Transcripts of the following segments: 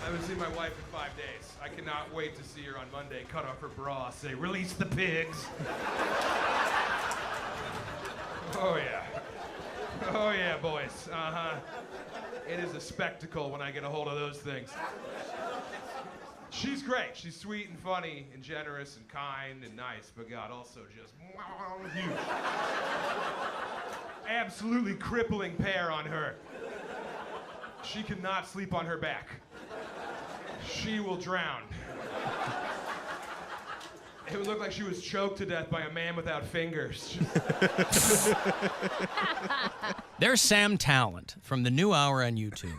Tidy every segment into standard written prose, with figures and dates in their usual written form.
haven't seen my wife in 5 days. I cannot wait to see her on Monday. Cut off her bra, say, release the pigs. Oh, yeah. Oh, yeah, boys. Uh-huh. It is a spectacle when I get a hold of those things. She's great. She's sweet and funny and generous and kind and nice, but God, also just huge. Absolutely crippling pear on her. She cannot sleep on her back. She will drown. It would look like she was choked to death by a man without fingers. There's Sam Tallent from the New Hour on YouTube.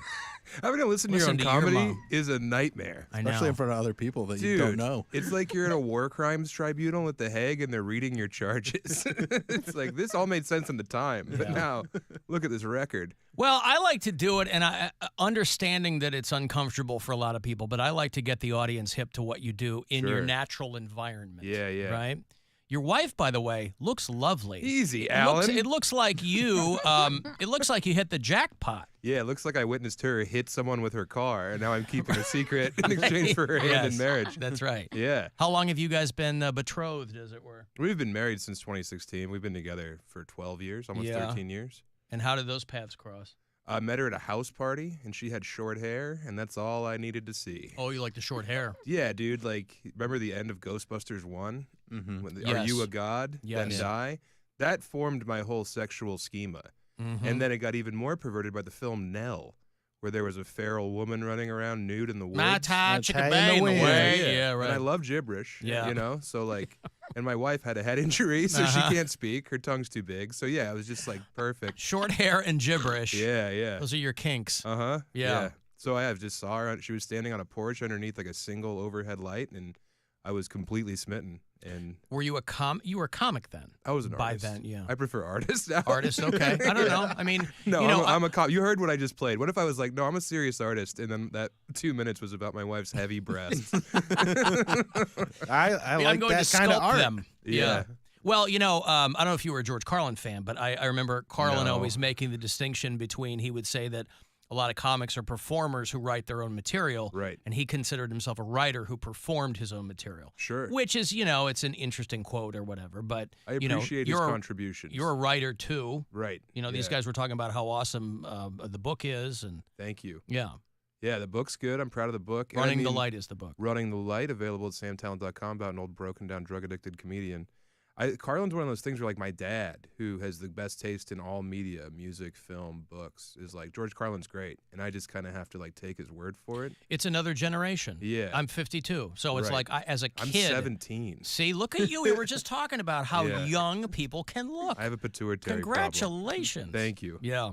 Having to listen to your own comedy is a nightmare. Especially in front of other people that you don't know. It's like you're at a war crimes tribunal at The Hague and they're reading your charges. It's like, this all made sense in the time, but now, look at this record. Well, I like to do it, and I understanding that it's uncomfortable for a lot of people, but I like to get the audience hip to what you do in your natural environment. Yeah, yeah. Right? Your wife, by the way, looks lovely. Easy, Alan. It looks like you. It looks like you hit the jackpot. Yeah, it looks like I witnessed her hit someone with her car, and now I'm keeping a secret in exchange for her hand in marriage. That's right. Yeah. How long have you guys been betrothed, as it were? We've been married since 2016. We've been together for 12 years, almost 13 years. And how did those paths cross? I met her at a house party, and she had short hair, and that's all I needed to see. Oh, you like the short hair? Yeah, dude. Like, remember the end of Ghostbusters 1? Mm-hmm. Are you a god? Then die? That formed my whole sexual schema. Mm-hmm. And then it got even more perverted by the film Nell, where there was a feral woman running around nude in the woods. My tie, chicken bang in the way. Yeah, right. And I love gibberish, yeah. You know? So, like, and my wife had a head injury, so she can't speak. Her tongue's too big. So, yeah, it was just, like, perfect. Short hair and gibberish. Yeah, yeah. Those are your kinks. Uh-huh. Yeah. So I just saw her. She was standing on a porch underneath, like, a single overhead light, and I was completely smitten. And were you you were a comic then? I was an artist. By then, yeah. I prefer artist now. Artist, okay. I don't know. I mean, no, you know, I'm a cop. You heard what I just played. What if I was like, no, I'm a serious artist, and then that 2 minutes was about my wife's heavy breasts? I like I'm going that to kind of sculpt art. them. Yeah. Well, you know, I don't know if you were a George Carlin fan, but I remember Carlin always making the distinction between, he would say that a lot of comics are performers who write their own material. Right. And he considered himself a writer who performed his own material. Sure. Which is, you know, it's an interesting quote or whatever. But I appreciate his contributions. You're a writer too. Right. You know, these guys were talking about how awesome the book is. And thank you. Yeah. Yeah, the book's good. I'm proud of the book. Running the Light is the book. Running the Light, available at samtalent.com, about an old broken down drug addicted comedian. Carlin's one of those things where, like, my dad, who has the best taste in all media, music, film, books, is like, George Carlin's great. And I just kind of have to, like, take his word for it. It's another generation. Yeah. I'm 52. So it's like, as a kid. I'm 17. See, look at you. We were just talking about how young people can look. I have a pituitary Congratulations. problem. Thank you. Yeah.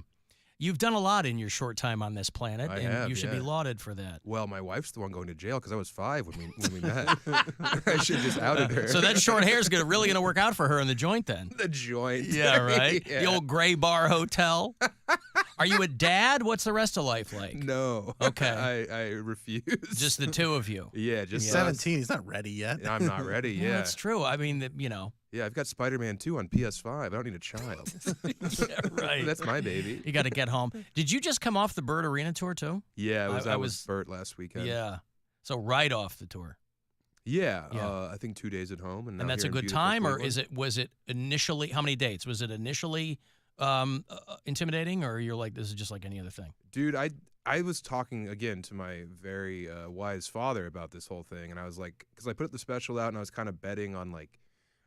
You've done a lot in your short time on this planet, and you should be lauded for that. Well, my wife's the one going to jail because I was 5 when we met. I should just outed her. So that short hair is really going to work out for her in the joint then. The joint. Yeah, right? Yeah. The old gray bar hotel. Are you a dad? What's the rest of life like? No. Okay. I refuse. Just the two of you. Yeah, just 17. He's not ready yet. I'm not ready, yeah. Well, that's true. I mean, you know. Yeah, I've got Spider-Man 2 on PS5. I don't need a child. Yeah, right. That's my baby. You got to get home. Did you just come off the Bird Arena tour, too? Yeah, I was Bert last weekend. Yeah. So right off the tour. Yeah. I think 2 days at home. And that's a good time, or was it initially, how many dates? Was it initially intimidating, or you're like, this is just like any other thing? Dude, I was talking again to my very wise father about this whole thing, and I was like, because I put the special out and I was kind of betting on, like,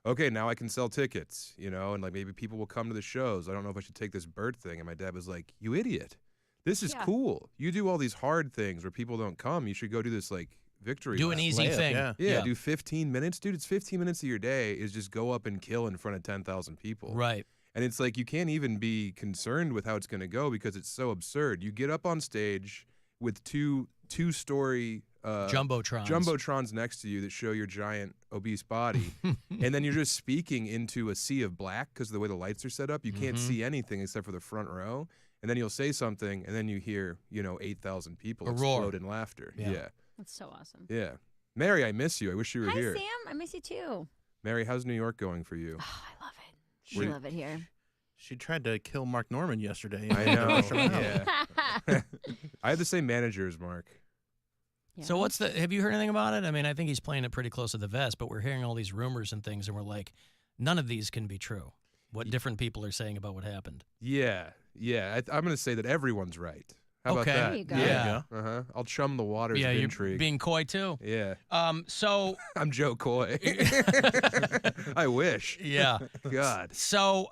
okay, now I can sell tickets, you know, and like maybe people will come to the shows. I don't know if I should take this Bert thing. And my dad was like, you idiot. This is cool. You do all these hard things where people don't come. You should go do this, like, victory Do lap. an easy thing. Yeah, do 15 minutes. Dude, it's 15 minutes of your day is just go up and kill in front of 10,000 people. Right. And it's like you can't even be concerned with how it's going to go because it's so absurd. You get up on stage with two-story jumbotrons next to you that show your giant obese body, and then you're just speaking into a sea of black because of the way the lights are set up. You can't see anything except for the front row, and then you'll say something, and then you hear 8,000 people explode in laughter. Yeah, that's so awesome. Yeah, Mary, I miss you. I wish you were here. Hi, Sam. I miss you too. Mary, how's New York going for you? Oh, I love it. You love it here. She tried to kill Mark Norman yesterday. I know. Yeah. I had the same manager as Mark. Yeah. So have you heard anything about it? I mean, I think he's playing it pretty close to the vest, but we're hearing all these rumors and things, and we're like, none of these can be true. What different people are saying about what happened. Yeah. I'm going to say that everyone's right. How about that? There you go. Yeah. I'll chum the waters Yeah, of you're intrigue. being coy too. Yeah. So I'm Joe Coy. I wish. yeah. God. So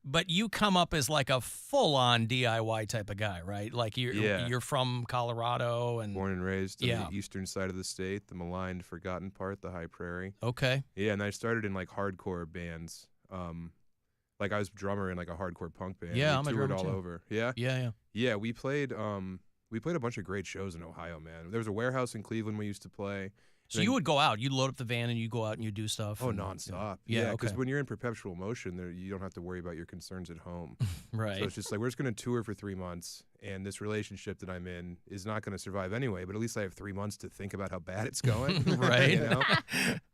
but you come up as like a full-on DIY type of guy, right? Like you're from Colorado and Born and raised on the eastern side of the state, the maligned, forgotten part, the high prairie. Okay. Yeah, and I started in like hardcore bands. Like I was drummer in like a hardcore punk band. Yeah, we I'm a toured drummer all too. over. Yeah. Yeah. Yeah, we played a bunch of great shows in Ohio, man. There was a warehouse in Cleveland we used to play. So you would go out, you'd load up the van and you go out and you do stuff. Oh, and, nonstop. Yeah, because okay. when you're in perpetual motion, you don't have to worry about your concerns at home. Right. So it's just like, we're just going to tour for 3 months, and this relationship that I'm in is not going to survive anyway, but at least I have 3 monmonths to think about how bad it's going. Right. You know?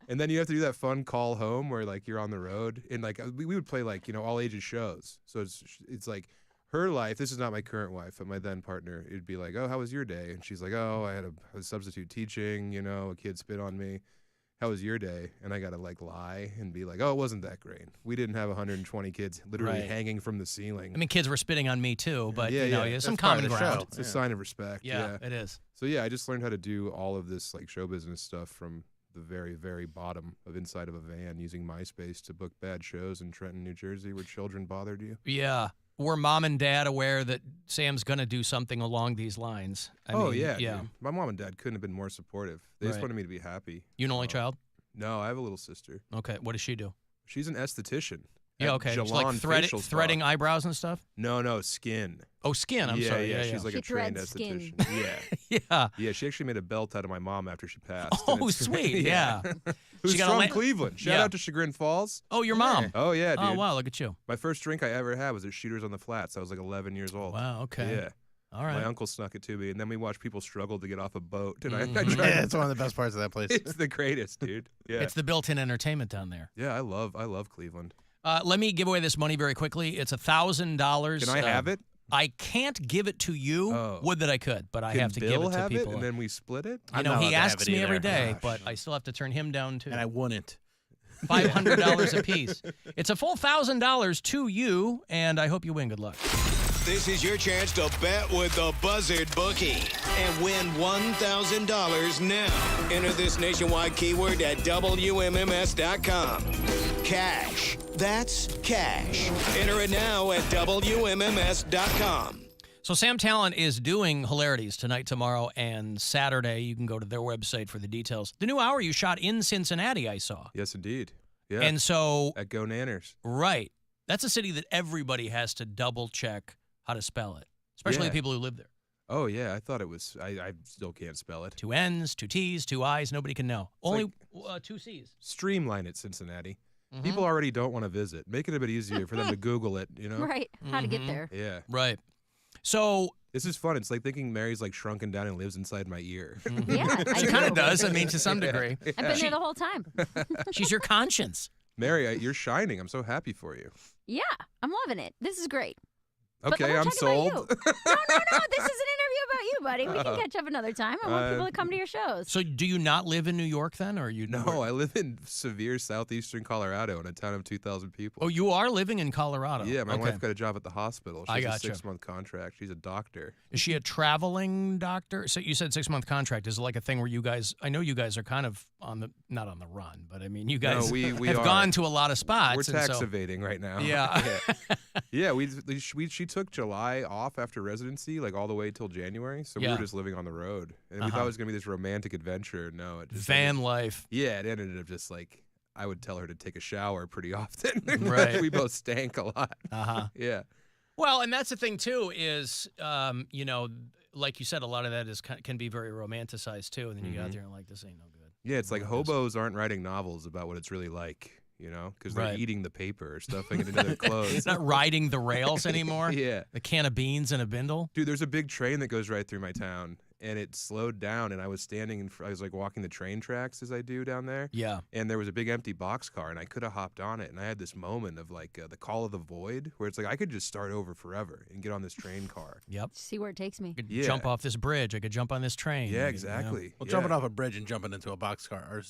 And then you have to do that fun call home where, like, you're on the road, and, like, we would play, like, all ages shows. So it's like, her life, this is not my current wife, but my then partner, it'd be like, oh, how was your day? And she's like, oh, I had a substitute teaching, a kid spit on me. How was your day? And I got to like lie and be like, oh, it wasn't that great. We didn't have 120 kids literally hanging from the ceiling. I mean, kids were spitting on me too, but some part common of the ground. show. It's a sign of respect. Yeah, it is. So yeah, I just learned how to do all of this like show business stuff from the very, very bottom of inside of a van using MySpace to book bad shows in Trenton, New Jersey where children bothered you. Yeah. Were mom and dad aware that Sam's going to do something along these lines? I mean, yeah. Dude. My mom and dad couldn't have been more supportive. They just wanted me to be happy. You an only child? No, I have a little sister. Okay. What does she do? She's an esthetician. Yeah, okay. She's like threading eyebrows and stuff? No, skin. Oh, skin. I'm sorry. Yeah, she's like She a trained threads skin. esthetician. Yeah, she actually made a belt out of my mom after she passed. Oh, sweet. Yeah. Who's She got from a Cleveland. Shout out to Chagrin Falls. Oh, your mom. Oh, yeah, dude. Oh, wow. Look at you. My first drink I ever had was at Shooters on the Flats. I was like 11 years old. Wow. Okay. Yeah. All right. My uncle snuck it to me, and then we watched people struggle to get off a boat. And I tried. Yeah, it's one of the best parts of that place. It's the greatest, dude. Yeah. It's the built-in entertainment down there. Yeah, I love Cleveland. Let me give away this money very quickly. It's $1,000. Can I have it? I can't give it to you. Oh. Would that I could, but I Can have to Bill give it to have people. it, and then we split it? You I'm know, not he allowed to have asks it me every either. day, Gosh. but I still have to turn him down too. And I wouldn't. $500 apiece. It's a full $1,000 to you, and I hope you win. Good luck. This is your chance to bet with the Buzzard Bookie and win $1,000 now. Enter this nationwide keyword at WMMS.com. Cash. That's cash. Enter it now at WMMS.com. So Sam Tallent is doing Hilarities tonight, tomorrow, and Saturday. You can go to their website for the details. The new hour you shot in Cincinnati, I saw. Yes, indeed. Yeah. And so, at Go Nanners. right. That's a city that everybody has to double check how to spell it, especially the people who live there. Oh, yeah. I thought it was. I still can't spell it. 2 N's, 2 T's, 2 I's. Nobody can know. Only 2 C's. Streamline it, Cincinnati. Mm-hmm. People already don't want to visit. Make it a bit easier for them to Google it, Right. How to get there. Yeah. Right. So This is fun. It's like thinking Mary's like shrunken down and lives inside my ear. Yeah. she kind of does. I mean, to some degree. I've been there the whole time. She's your conscience. Mary, you're shining. I'm so happy for you. Yeah. I'm loving it. This is great. But Okay, let me I'm check sold. about you. No. This is an interview about you, buddy. We can catch up another time. I want people to come to your shows. So do you not live in New York then, or you? No, I live in severe southeastern Colorado in a town of 2,000 people. Oh, you are living in Colorado. Yeah, my Okay. wife got a job at the hospital. She I has a gotcha. 6-month contract. She's a doctor. Is she a traveling doctor? So you said 6-month contract. Is it like a thing where you guys? I know you guys are kind of not on the run, but I mean, you guys we have are. gone to a lot of spots. We're and tax so, evading right now. Yeah. Yeah, she took July off after residency, like all the way till January. So we Yeah. were just living on the road, and we thought it was gonna be this romantic adventure. No, it just van life. Yeah, it ended up just like I would tell her to take a shower pretty often. Right. We both stank a lot. Yeah. Well, and that's the thing too is, you know, like you said, a lot of that can be very romanticized too, and then you get out there and like, this ain't no good. Yeah, it's like hobos aren't writing novels about what it's really like. you know, because Right. they're eating the paper or stuffing it into their clothes. It's not riding the rails anymore. Yeah. A can of beans and a bindle. Dude, there's a big train that goes right through my town, and it slowed down, and I was standing I was like walking the train tracks as I do down there. Yeah. And there was a big empty boxcar, and I could have hopped on it, and I had this moment of like the call of the void, where it's like I could just start over forever and get on this train car. Yep. See where it takes me. I could Yeah. jump off this bridge. I could jump on this train. Yeah, You know? exactly. Well, yeah. jumping off a bridge and jumping into a boxcar are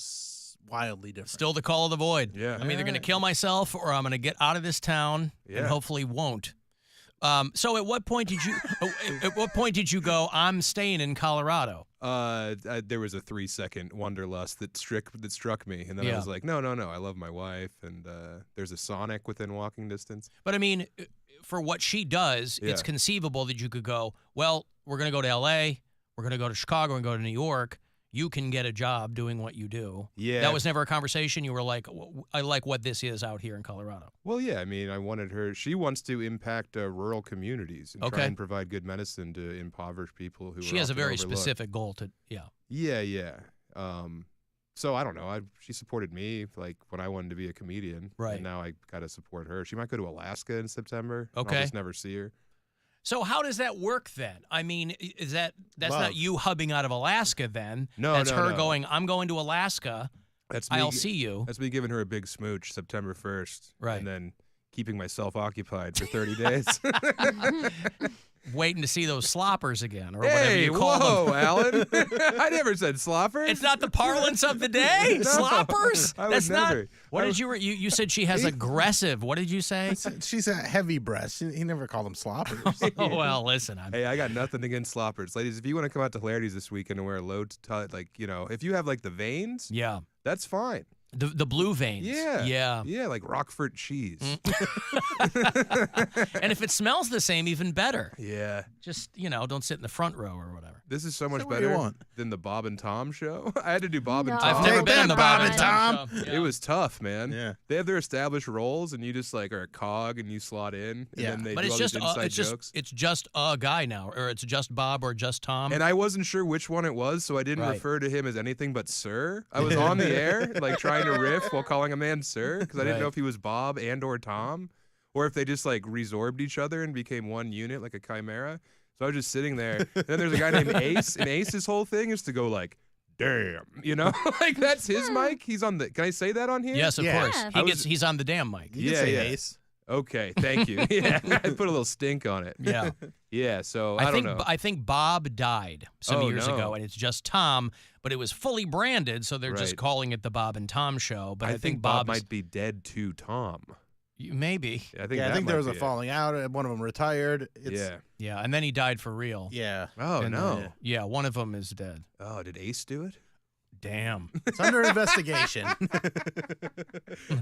wildly different. Still the call of the void. Yeah. I'm either going to kill myself or I'm going to get out of this town and Yeah. hopefully won't. So at what point did you at what point did you go, I'm staying in Colorado? There was a 3-second wanderlust that struck me, and then Yeah. I was like, no, I love my wife, and there's a Sonic within walking distance. But I mean, for what she does, it's Yeah. conceivable that you could go, well, we're going to go to LA, we're going to go to Chicago and go to New York. You can get a job doing what you do. Yeah. That was never a conversation. You were like, I like what this is out here in Colorado. Well, yeah, I mean, I wanted her. She wants to impact rural communities and try Okay. and provide good medicine to impoverished people who. She are has a often very overlooked. specific goal to, yeah. Yeah. So I don't know. She supported me like when I wanted to be a comedian. Right. And now I got to support her. She might go to Alaska in September. and Okay. I'll just never see her. So how does that work then? I mean, that's Love. not you hubbing out of Alaska then. No, That's no, her no. going, I'm going to Alaska. That's me. I'll see you. That's me giving her a big smooch September 1st. Right. And then keeping myself occupied for 30 days. Waiting to see those sloppers again, or whatever Hey, you call whoa, them. Alan. I never said slopper. It's not the parlance of the day. No, Sloppers. I would That's not. never. What I did you said she has aggressive. What did you say? She's a heavy breast. He never called them sloppers. Oh, well, listen. Hey, I got nothing against sloppers. Ladies, if you want to come out to Hilarities this weekend and wear a low, like, you know, if you have like the veins, Yeah. that's fine. The blue veins. Yeah. Yeah. Yeah, like Rockford cheese. And if it smells the same, even better. Yeah. Just, don't sit in the front row or whatever. This is so much what do you better want? than the Bob and Tom show. I had to do Bob and No. Tom. I've never Take been on the that, Bob Bob and Tom. show. It was tough, man. Yeah. They have their established roles, and you just like are a cog, and you slot in, and Yeah. then they But do it's all just these inside it's jokes. just a guy now, or it's just Bob or just Tom. And I wasn't sure which one it was, so I didn't Right. refer to him as anything but sir. I was on the air, like trying to riff while calling a man sir, because I didn't know Right. if he was Bob and or Tom, or if they just like resorbed each other and became one unit, like a chimera. So I was just sitting there. And then there's a guy named Ace, and Ace's whole thing is to go like, damn, like that's his mic. He's on the. Can I say that on here? Yes, of Yeah. course. I He's on the damn mic. You can Yeah, say yeah. Ace. Okay, thank you. Yeah, I put a little stink on it. Yeah. Yeah, so I don't know. I think Bob died some Oh, years no. ago, and it's just Tom, but it was fully branded, so they're just Right. calling it the Bob and Tom show. But I think Bob might be dead to Tom. maybe. I think Yeah, I that think there might was a be it. falling out. One of them retired. Yeah. Yeah, and then he died for real. Yeah. Oh And, no. Yeah, one of them is dead. Oh, did Ace do it? Damn. It's under investigation.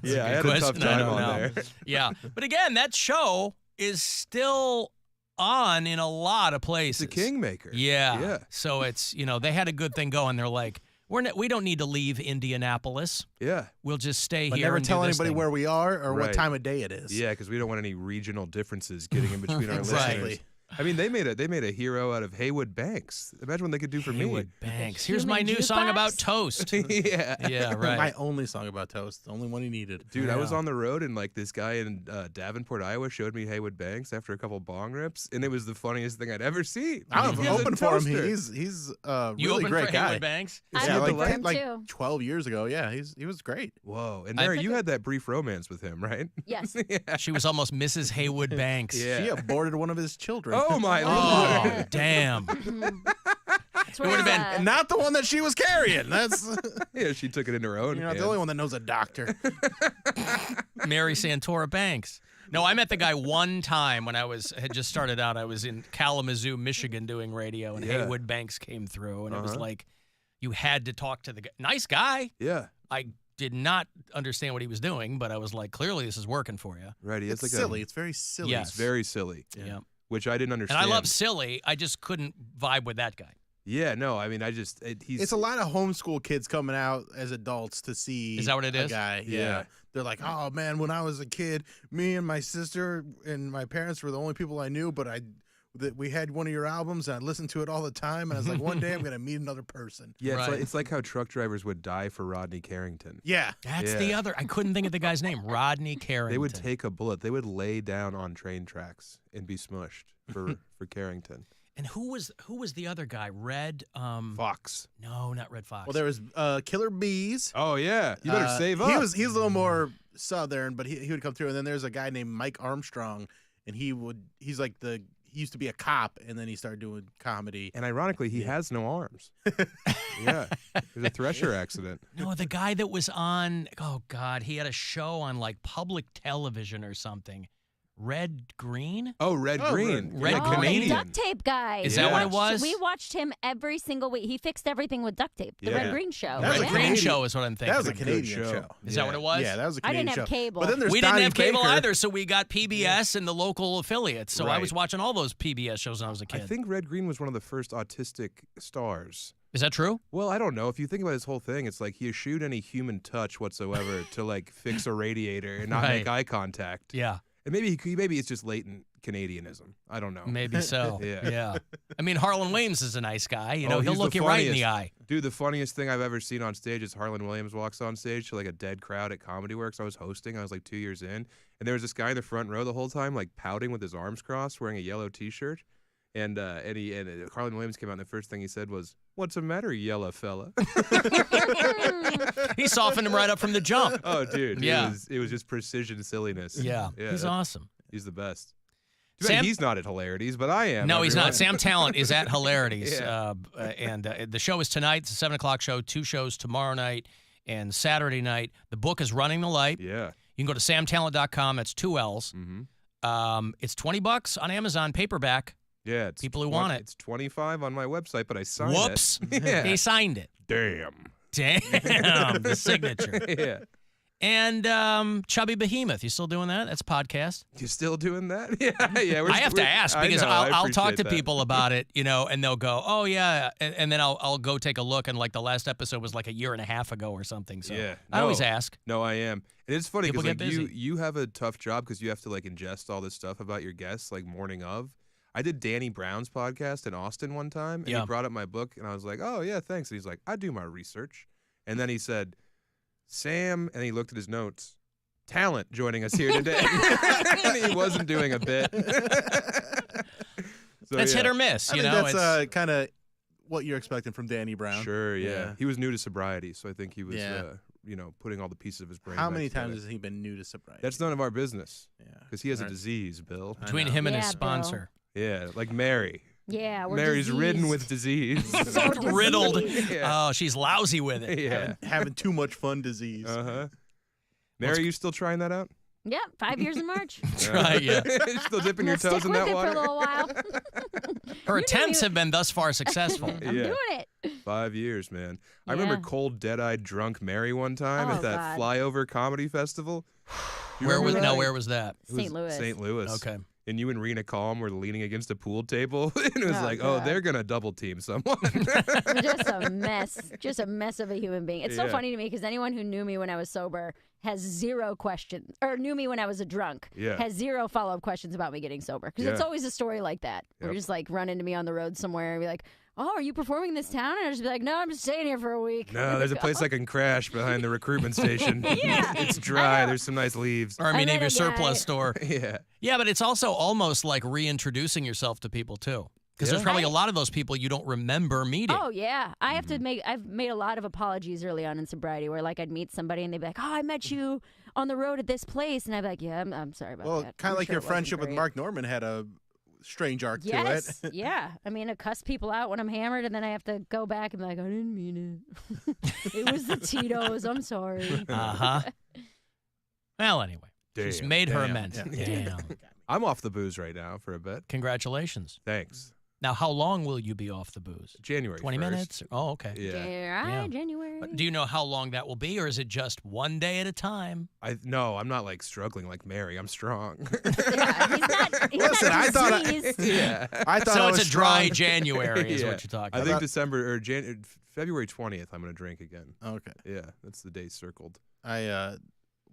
Yeah, I Good had a tough question. I time don't on know. there. Yeah, but again, that show is still on in a lot of places. It's a kingmaker. Yeah. Yeah. So it's they had a good thing going. They're like, we don't need to leave Indianapolis. Yeah. We'll just stay But here. never and tell do this anybody thing. where we are or Right. what time of day it is. Yeah, because we don't want any regional differences getting in between our Exactly. listeners. I mean, they made a hero out of Haywood Banks. Imagine what they could do for Haywood me. Banks. Here's Human my new song jukebox? about toast. Yeah. Yeah, My right. only song about toast. The only one he needed. Dude, I was Yeah. on the road and like this guy in Davenport, Iowa showed me Haywood Banks after a couple bong rips, and it was the funniest thing I'd ever seen. I'll He has a open for him. toaster. He's a You really opened great for guy. Haywood Banks? I Yeah, opened like- for him like too. 12 years ago. Yeah, he was great. Whoa. And I Mary, think you it- had that brief romance with him, right? Yes. She was almost Mrs. Haywood Banks. Yeah. She aborted one of his children. Oh my Oh, lord. damn. That's where, would've been- And not the one that she was carrying. That's Yeah, she took it into her own you're not hands. the only one that knows a doctor. Mary Santora Banks. No, I met the guy one time when had just started out. I was in Kalamazoo, Michigan doing radio, and Yeah. Haywood Banks came through, and it was Uh-huh. like you had to talk to the guy. Nice guy. Yeah. I did not understand what he was doing, but I was like, clearly this is working for you. Right. He has It's like silly. It's very silly. Yes. It's very silly. Yeah. Which I didn't And understand. I love silly. I just couldn't vibe with that guy. Yeah, no, I mean, he's. It's a lot of homeschool kids coming out as adults to see Is that what it a is? guy. Yeah. They're like, oh man, when I was a kid, me and my sister and my parents were the only people I knew, but that we had one of your albums, and I listened to it all the time, and I was like, one day I'm going to meet another person. Yeah, Right. it's like how truck drivers would die for Rodney Carrington. Yeah. That's the other. I couldn't think of the guy's name. Rodney Carrington. They would take a bullet. They would lay down on train tracks and be smushed for Carrington. And who was the other guy? Red Fox. No, not Red Fox. Well, there was Killer Bees. Oh yeah, you better save up. He's a little more southern, but he would come through. And then there's a guy named Mike Armstrong, and he used to be a cop, and then he started doing comedy. And ironically, he has no arms. Yeah, it was a Thresher accident. No, the guy that was on. Oh God, he had a show on like public television or something. Red Green? Oh, Red Green. Red Oh, Canadian. the duct tape guy. Is that We what it watched- was? We watched him every single week. He fixed everything with duct tape. The Yeah. Red Green show. That was Red a Green Canadian- show is what I'm thinking. That was a Good Canadian show. show. Is that what it was? Yeah, that was a I Canadian didn't have show. cable. But then there's We didn't Donnie have cable Baker. either, so we got PBS and the local affiliates. So I Right. was watching all those PBS shows when I was a I kid. think Red Green was one of the first autistic stars. Is that true? Well, I don't know. If you think about his whole thing, it's like he eschewed any human touch whatsoever to like fix a radiator and not Right. make eye contact. Yeah, And maybe it's just latent Canadianism. I don't know. maybe so. Yeah. I mean, Harlan Williams is a nice guy. You know, Oh, he'll he's look the you right in the funniest. eye. Dude, the funniest thing I've ever seen on stage is Harlan Williams walks on stage to like a dead crowd at Comedy Works. I was hosting. I was like 2 years in. And there was this guy in the front row the whole time, like pouting with his arms crossed, wearing a yellow T-shirt. And Harlan Williams came out, and the first thing he said was, "What's the matter, yellow fella?" He softened him right up from the jump. Oh, dude. Yeah. It was just precision silliness. Yeah, he's awesome. He's the best. Too bad he's not at Hilarities, but I am. No, he's everyone. not. Sam Tallent is at Hilarities. Yeah. And the show is tonight. It's a 7 o'clock show. 2 shows tomorrow night and Saturday night. The book is Running the Light. Yeah. You can go to samtalent.com. That's 2 L's. Mm-hmm. It's $20 on Amazon, paperback. Yeah. It's People who want it. It's 25 on my website, but I signed Whoops. it. Yeah. He signed it. Damn. Damn. The signature. Yeah. And Chubby Behemoth. You still doing that? That's a podcast. You still doing that? Yeah. I have to ask because I'll talk to that. people about it, you know, and they'll go, "Oh yeah," and then I'll go take a look, and like the last episode was like a year and a half ago or something. So Yeah. I always No. ask. No, I am. And it's funny People because get like busy. you have a tough job because you have to like ingest all this stuff about your guests like morning of. I did Danny Brown's podcast in Austin one time, and Yeah. he brought up my book, and I was like, "Oh yeah, thanks." And he's like, "I do my research," and then he said, "Sam," and he looked at his notes. Tallent joining us here today. And he wasn't doing a bit. So, It's yeah. hit or miss, I you think know. that's kind of what you're expecting from Danny Brown. Sure, yeah. Yeah. He was new to sobriety, so I think he was, Yeah. putting all the pieces of his brain. How back many together. times has he been new to sobriety? That's none of our business yeah. because he has a Alright. disease, Bill. I between know. him and Yeah, his Bill. sponsor. Yeah, like Mary. Yeah, we're Mary's ridden diseased. with disease. So Riddled. diseased. Oh, she's lousy with it. Yeah. Having too much fun disease. Uh-huh. Mary, you still trying that out? Yep, 5 years in March. Right, yeah. Still dipping your Stick toes in with that it water? for a little while. Her You attempts knew- have been thus far successful. I'm Yeah. doing it. 5 years, man. I remember Yeah. cold, dead-eyed, drunk Mary one time Oh, at that God. flyover comedy festival. You Where remember was that? where was that? It was St. Louis. St. Louis. Okay. And you and Rena Calm were leaning against a pool table, and it was Oh, like, God. they're gonna double team someone. Just a mess of a human being. It's so Yeah. funny to me because anyone who knew me when I was sober has zero questions, or knew me when I was a drunk, Yeah. has zero follow-up questions about me getting sober. Because it's Yeah. always a story like that. Or Yep. just like run into me on the road somewhere and be like, "Oh, are you performing in this town?" And I'll just be like, "No, I'm just staying here for a week." No, there's a place I can crash behind the recruitment station. Yeah, It's I dry. know. There's some nice leaves. Or I mean, met even your a guy- surplus store. Yeah. Yeah, but it's also almost like reintroducing yourself to people too, because there's Yeah. probably a lot of those people you don't remember meeting. Oh yeah, I have to make. I've made a lot of apologies early on in sobriety, where like I'd meet somebody and they'd be like, "Oh, I met you on the road at this place,and I'd be like, "Yeah, I'm sorry about Well, that." kind I'm of like sure your it wasn't friendship with great." Mark Norman had a strange arc Yes, to it. yeah. I mean, I cuss people out when I'm hammered, and then I have to go back and be like, "I didn't mean it. It was the Tito's. I'm sorry." Uh-huh. Well, anyway, she's Damn. made her Damn. amends. Yeah. Damn. I'm off the booze right now for a bit. Congratulations. Thanks. Now, how long will you be off the booze? January 20 1st. minutes? Oh, okay. Yeah. Yeah, January. Do you know how long that will be, or is it just one day at a time? No, I'm not like struggling like Mary. I'm strong. Yeah, he's Listen, not I thought diseased. yeah. I thought So I it's was a dry strong. January is Yeah. what you're talking I about. think December or February 20th, I'm gonna drink again. Okay. Yeah, that's the day circled. I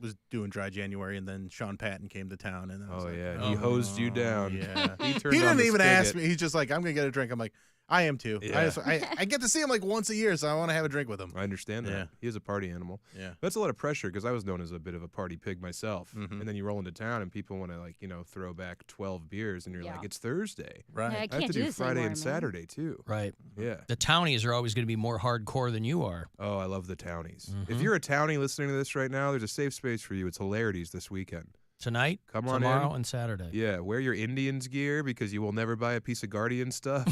was doing Dry January, and then Sean Patton came to town, and I was he hosed you down. Yeah, he didn't even ask me. He's just like, I'm gonna get a drink. I'm like, I am too. Yeah. I get to see him like once a year, so I want to have a drink with him. I understand that. Yeah. He is a party animal. Yeah. That's a lot of pressure because I was known as a bit of a party pig myself. Mhm. And then you roll into town and people want to throw back 12 beers and you're like, it's Thursday. Right. Yeah, I I have can't to do do this Friday anymore, and man. Saturday too. Right. Yeah. The townies are always going to be more hardcore than you are. Oh, I love the townies. Mhm. If you're a townie listening to this right now, there's a safe space for you. It's Hilarities this weekend. Tonight, Come on tomorrow, in. and Saturday. Yeah, wear your Indians gear because you will never buy a piece of Guardian stuff.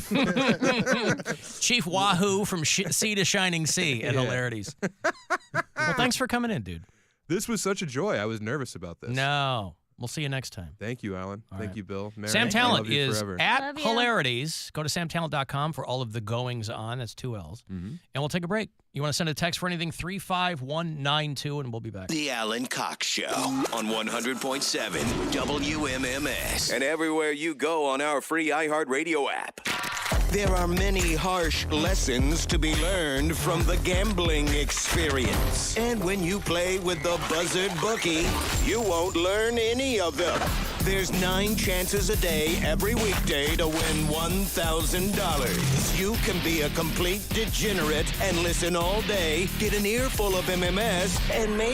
Chief Wahoo from Sea to Shining Sea at Yeah. Hilarities. Well, thanks for coming in, dude. This was such a joy. I was nervous about this. No. We'll see you next time. Thank you, Alan. All Thank right. you, Bill. Mary, Sam I Tallent love you is forever. at Love you. Hilarities. Go to samtalent.com for all of the goings on. That's 2 L's. Mhm. And we'll take a break. You want to send a text for anything? 35192, and we'll be back. The Alan Cox Show on 100.7 WMMS. And everywhere you go on our free iHeartRadio app. There are many harsh lessons to be learned from the gambling experience. And when you play with the Buzzard Bookie, you won't learn any of them. There's 9 chances a day every weekday to win $1,000. You can be a complete degenerate and listen all day, get an earful of MMS, and maybe